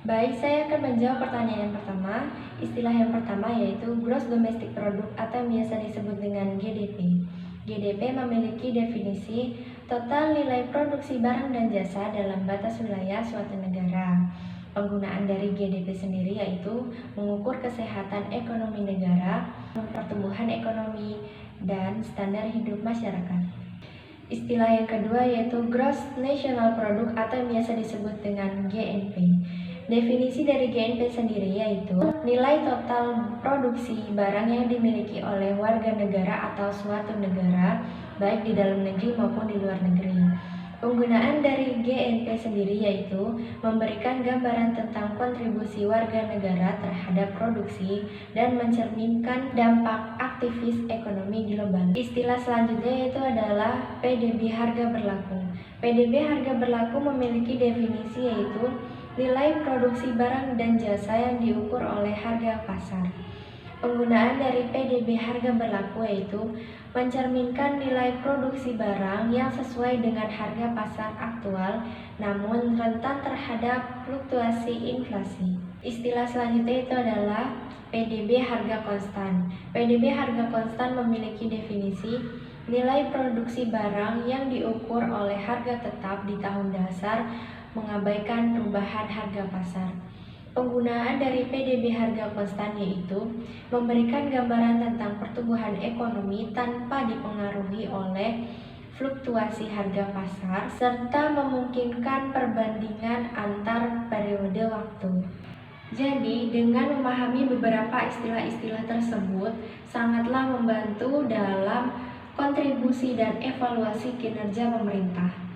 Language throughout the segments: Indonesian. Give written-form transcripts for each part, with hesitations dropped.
Baik, saya akan menjawab pertanyaan yang pertama. Istilah yang pertama yaitu Gross Domestic Product atau biasa disebut dengan GDP. GDP memiliki definisi total nilai produksi barang dan jasa dalam batas wilayah suatu negara. Penggunaan dari GDP sendiri yaitu mengukur kesehatan ekonomi negara, pertumbuhan ekonomi, dan standar hidup masyarakat. Istilah yang kedua yaitu Gross National Product atau biasa disebut dengan GNP. Definisi dari GNP sendiri yaitu nilai total produksi barang yang dimiliki oleh warga negara atau suatu negara, baik di dalam negeri maupun di luar negeri. Penggunaan dari GNP sendiri yaitu memberikan gambaran tentang kontribusi warga negara terhadap produksi dan mencerminkan dampak aktivis ekonomi global. Istilah selanjutnya yaitu adalah PDB harga berlaku. PDB harga berlaku memiliki definisi yaitu nilai produksi barang dan jasa yang diukur oleh harga pasar. Penggunaan dari PDB harga berlaku yaitu mencerminkan nilai produksi barang yang sesuai dengan harga pasar aktual namun rentan terhadap fluktuasi inflasi. Istilah selanjutnya itu adalah PDB harga konstan. PDB harga konstan memiliki definisi nilai produksi barang yang diukur oleh harga tetap di tahun dasar mengabaikan perubahan harga pasar. Penggunaan dari PDB harga konstan yaitu memberikan gambaran tentang pertumbuhan ekonomi tanpa dipengaruhi oleh fluktuasi harga pasar serta memungkinkan perbandingan antar periode waktu. Jadi, dengan memahami beberapa istilah-istilah tersebut sangatlah membantu dalam kontribusi dan evaluasi kinerja pemerintah.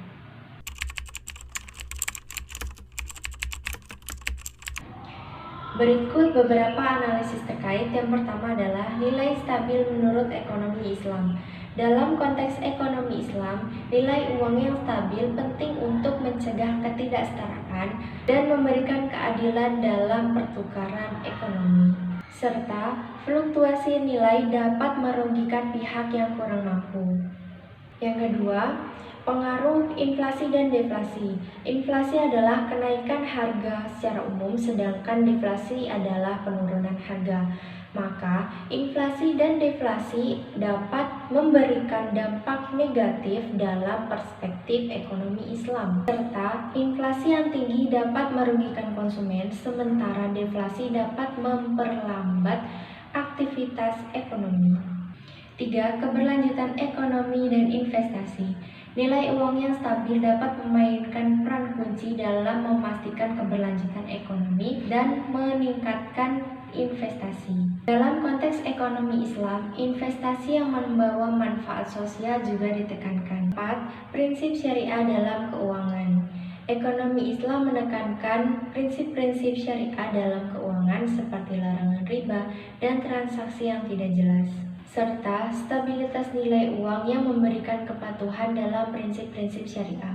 Berikut beberapa analisis terkait. Yang pertama adalah nilai stabil menurut ekonomi Islam. Dalam konteks ekonomi Islam, nilai uang yang stabil penting untuk mencegah ketidaksetaraan dan memberikan keadilan dalam pertukaran ekonomi. Serta fluktuasi nilai dapat merugikan pihak yang kurang mampu. Yang kedua, pengaruh inflasi dan deflasi. Inflasi adalah kenaikan harga secara umum, sedangkan deflasi adalah penurunan harga. Maka, inflasi dan deflasi dapat memberikan dampak negatif dalam perspektif ekonomi Islam. Serta, inflasi yang tinggi dapat merugikan konsumen, sementara deflasi dapat memperlambat aktivitas ekonomi. 3. Keberlanjutan ekonomi dan investasi. Nilai uang yang stabil dapat memainkan peran kunci dalam memastikan keberlanjutan ekonomi dan meningkatkan investasi. Dalam konteks ekonomi Islam, investasi yang membawa manfaat sosial juga ditekankan. 4. Prinsip syariah dalam keuangan. Ekonomi Islam menekankan prinsip-prinsip syariah dalam keuangan seperti larangan riba dan transaksi yang tidak jelas, serta stabilitas nilai uang yang memberikan kepatuhan dalam prinsip-prinsip syariah.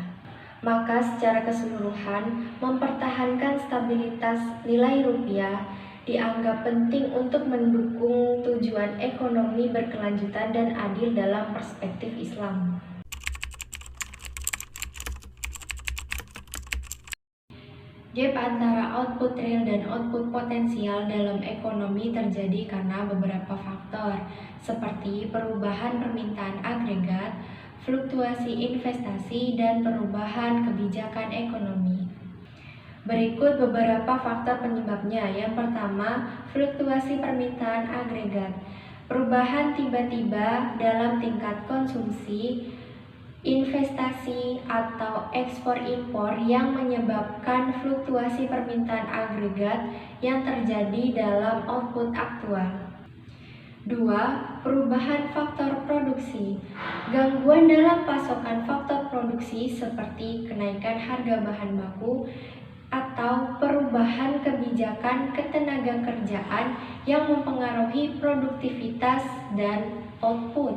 Maka secara keseluruhan, mempertahankan stabilitas nilai rupiah dianggap penting untuk mendukung tujuan ekonomi berkelanjutan dan adil dalam perspektif Islam. Gap antara output real dan output potensial dalam ekonomi terjadi karena beberapa faktor, seperti perubahan permintaan agregat, fluktuasi investasi, dan perubahan kebijakan ekonomi. Berikut beberapa faktor penyebabnya. Yang pertama, fluktuasi permintaan agregat. Perubahan tiba-tiba dalam tingkat konsumsi, investasi atau ekspor-impor yang menyebabkan fluktuasi permintaan agregat yang terjadi dalam output aktual. 2. Perubahan faktor produksi. Gangguan dalam pasokan faktor produksi seperti kenaikan harga bahan baku atau perubahan kebijakan ketenagakerjaan yang mempengaruhi produktivitas dan output.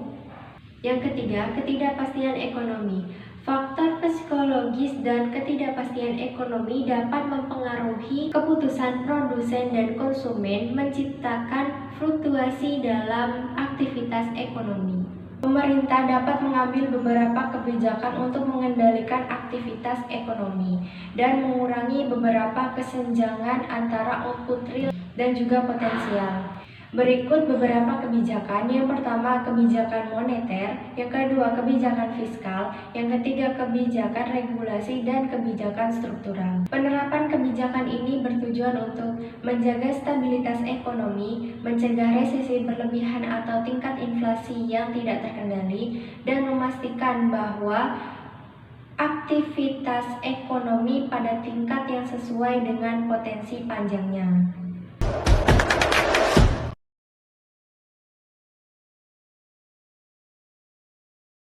Yang ketiga, ketidakpastian ekonomi. Faktor psikologis dan ketidakpastian ekonomi dapat mempengaruhi keputusan produsen dan konsumen, menciptakan fluktuasi dalam aktivitas ekonomi. Pemerintah dapat mengambil beberapa kebijakan untuk mengendalikan aktivitas ekonomi dan mengurangi beberapa kesenjangan antara output real dan juga potensial. Berikut beberapa kebijakan. Yang pertama, kebijakan moneter. Yang kedua, kebijakan fiskal. Yang ketiga, kebijakan regulasi dan kebijakan struktural. Penerapan kebijakan ini bertujuan untuk menjaga stabilitas ekonomi, mencegah resesi berlebihan atau tingkat inflasi yang tidak terkendali, dan memastikan bahwa aktivitas ekonomi pada tingkat yang sesuai dengan potensi panjangnya.